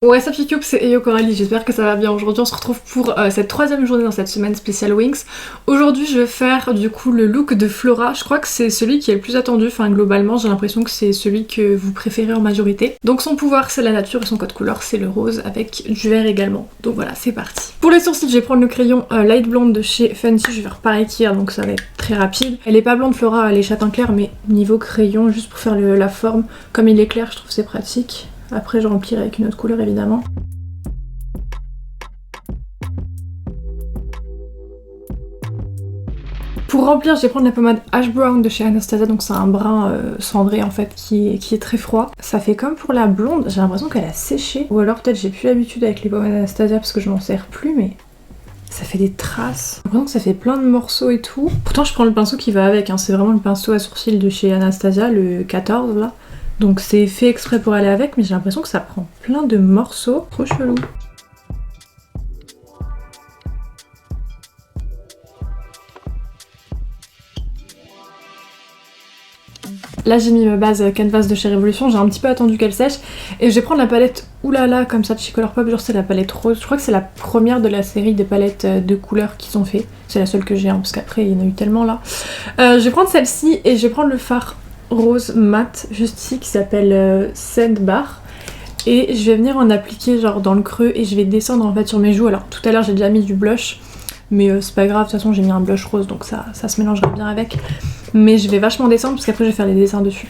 What's up YouTube, c'est Eyo Coralie, j'espère que ça va bien. Aujourd'hui on se retrouve pour cette troisième journée dans cette semaine spéciale Winx. Aujourd'hui je vais faire du coup le look de Flora, je crois que c'est celui qui est le plus attendu, enfin globalement j'ai l'impression que c'est celui que vous préférez en majorité. Donc son pouvoir c'est la nature et son code couleur c'est le rose avec du vert également. Donc voilà, c'est parti. Pour les sourcils je vais prendre le crayon Light Blonde de chez Fancy, je vais faire pareil qu'hier donc ça va être très rapide. Elle est pas blonde Flora, elle est châtain clair mais niveau crayon juste pour faire la forme, comme il est clair je trouve c'est pratique. Après je remplirai avec une autre couleur évidemment. Pour remplir je vais prendre la pommade Ash Brown de chez Anastasia, donc c'est un brun cendré en fait qui est très froid. Ça fait comme pour la blonde, j'ai l'impression qu'elle a séché. Ou alors peut-être j'ai plus l'habitude avec les pommades Anastasia parce que je m'en sers plus mais... ça fait des traces. J'ai l'impression que ça fait plein de morceaux et tout. Pourtant je prends le pinceau qui va avec, hein. C'est vraiment le pinceau à sourcils de chez Anastasia, le 14 là. Donc c'est fait exprès pour aller avec, mais j'ai l'impression que ça prend plein de morceaux. Trop chelou. Là j'ai mis ma base Canvas de chez Révolution, j'ai un petit peu attendu qu'elle sèche. Et je vais prendre la palette Oulala comme ça de chez Colourpop, genre c'est la palette rose. Je crois que c'est la première de la série des palettes de couleurs qu'ils ont fait. C'est la seule que j'ai, hein, parce qu'après il y en a eu tellement là. Je vais prendre celle-ci et je vais prendre le fard rose mat juste ici qui s'appelle Sandbar. Et je vais venir en appliquer genre dans le creux et je vais descendre en fait sur mes joues. Alors tout à l'heure j'ai déjà mis du blush. Mais c'est pas grave, de toute façon j'ai mis un blush rose donc ça se mélangera bien avec. Mais je vais vachement descendre parce qu'après je vais faire les dessins dessus.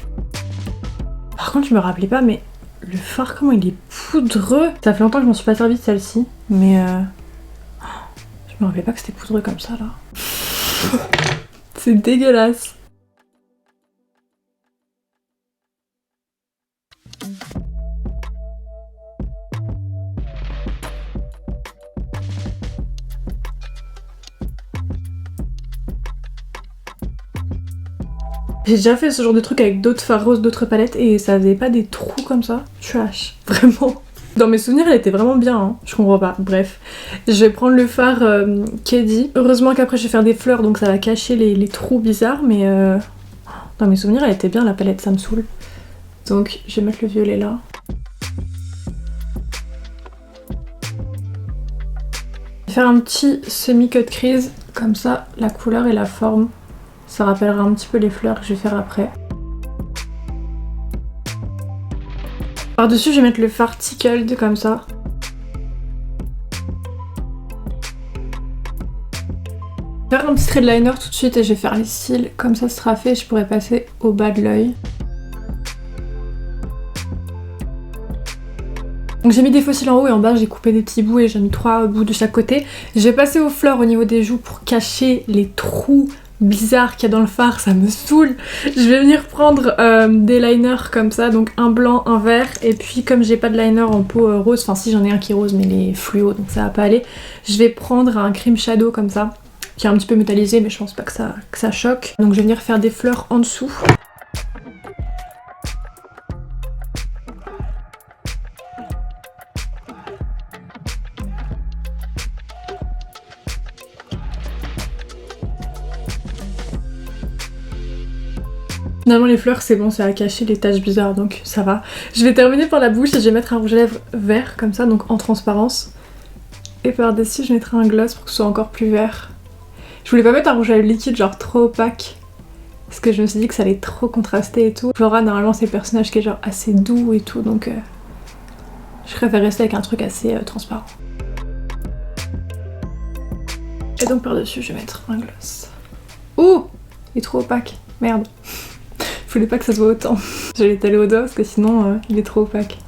Par contre je me rappelais pas mais le fard comment il est poudreux. Ça fait longtemps que je m'en suis pas servi de celle-ci. Mais je me rappelais pas que c'était poudreux comme ça là. C'est dégueulasse. J'ai déjà fait ce genre de truc avec d'autres fards roses, d'autres palettes et ça faisait pas des trous comme ça. Trash, vraiment. Dans mes souvenirs elle était vraiment bien, hein. Je comprends pas, bref. Je vais prendre le fard Kedi. Heureusement qu'après je vais faire des fleurs donc ça va cacher les trous bizarres mais dans mes souvenirs elle était bien la palette, ça me saoule. Donc je vais mettre le violet là. Je vais faire un petit semi-cut crease, comme ça la couleur et la forme. Ça rappellera un petit peu les fleurs que je vais faire après. Par-dessus, je vais mettre le fard Tickled comme ça. Je vais faire un petit trait de liner tout de suite et je vais faire les cils. Comme ça, ce sera fait et je pourrai passer au bas de l'œil. Donc j'ai mis des faux cils en haut et en bas, j'ai coupé des petits bouts et j'ai mis 3 bouts de chaque côté. Je vais passer aux fleurs au niveau des joues pour cacher les trous bizarre qu'il y a dans le fard, ça me saoule. Je vais venir prendre des liners comme ça, donc un blanc, un vert, et puis comme j'ai pas de liner en peau rose, enfin si j'en ai un qui est rose mais il est fluo donc ça va pas aller, je vais prendre un cream shadow comme ça, qui est un petit peu métallisé mais je pense pas que ça choque. Donc je vais venir faire des fleurs en dessous. Finalement les fleurs c'est bon, ça a caché les taches bizarres donc ça va. Je vais terminer par la bouche et je vais mettre un rouge à lèvres vert comme ça, donc en transparence. Et par-dessus je mettrai un gloss pour que ce soit encore plus vert. Je voulais pas mettre un rouge à lèvres liquide genre trop opaque parce que je me suis dit que ça allait trop contraster et tout. Flora normalement c'est un personnage qui est genre assez doux et tout donc je préfère rester avec un truc assez transparent. Et donc par-dessus je vais mettre un gloss. Ouh, il est trop opaque, merde. Je voulais pas que ça se voit autant. Je vais l'étaler au doigt parce que sinon il est trop opaque.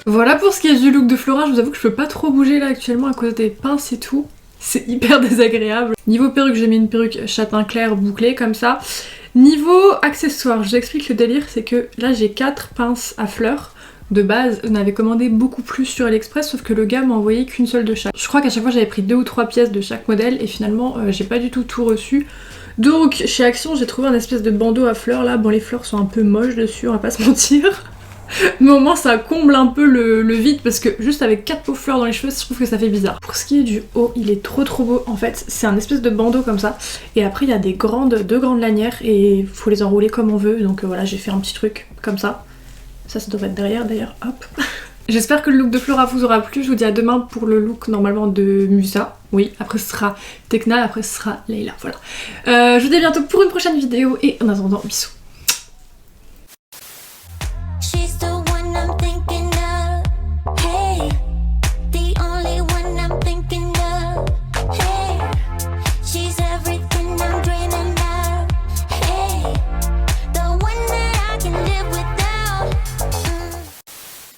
Voilà pour ce qui est du look de Flora, je vous avoue que je peux pas trop bouger là actuellement à cause des pinces et tout. C'est hyper désagréable. Niveau perruque, j'ai mis une perruque châtain clair bouclée comme ça. Niveau accessoires, je vous explique le délire, c'est que là j'ai 4 pinces à fleurs. de base, on avait commandé beaucoup plus sur AliExpress, sauf que le gars m'a envoyé qu'une seule de chaque. Je crois qu'à chaque fois j'avais pris 2 ou 3 pièces de chaque modèle et finalement j'ai pas du tout reçu. Donc chez Action j'ai trouvé un espèce de bandeau à fleurs là, bon les fleurs sont un peu moches dessus, on va pas se mentir. Mais au moins ça comble un peu le vide parce que juste avec 4 pots fleurs dans les cheveux je trouve que ça fait bizarre. Pour ce qui est du haut, il est trop beau en fait, c'est un espèce de bandeau comme ça et après il y a deux grandes lanières et faut les enrouler comme on veut, donc voilà j'ai fait un petit truc comme ça. Ça devrait être derrière d'ailleurs, hop. J'espère que le look de Flora vous aura plu, je vous dis à demain pour le look normalement de Musa. Oui, après ce sera Tekna, après ce sera Leila, voilà. Je vous dis à bientôt pour une prochaine vidéo et en attendant, bisous.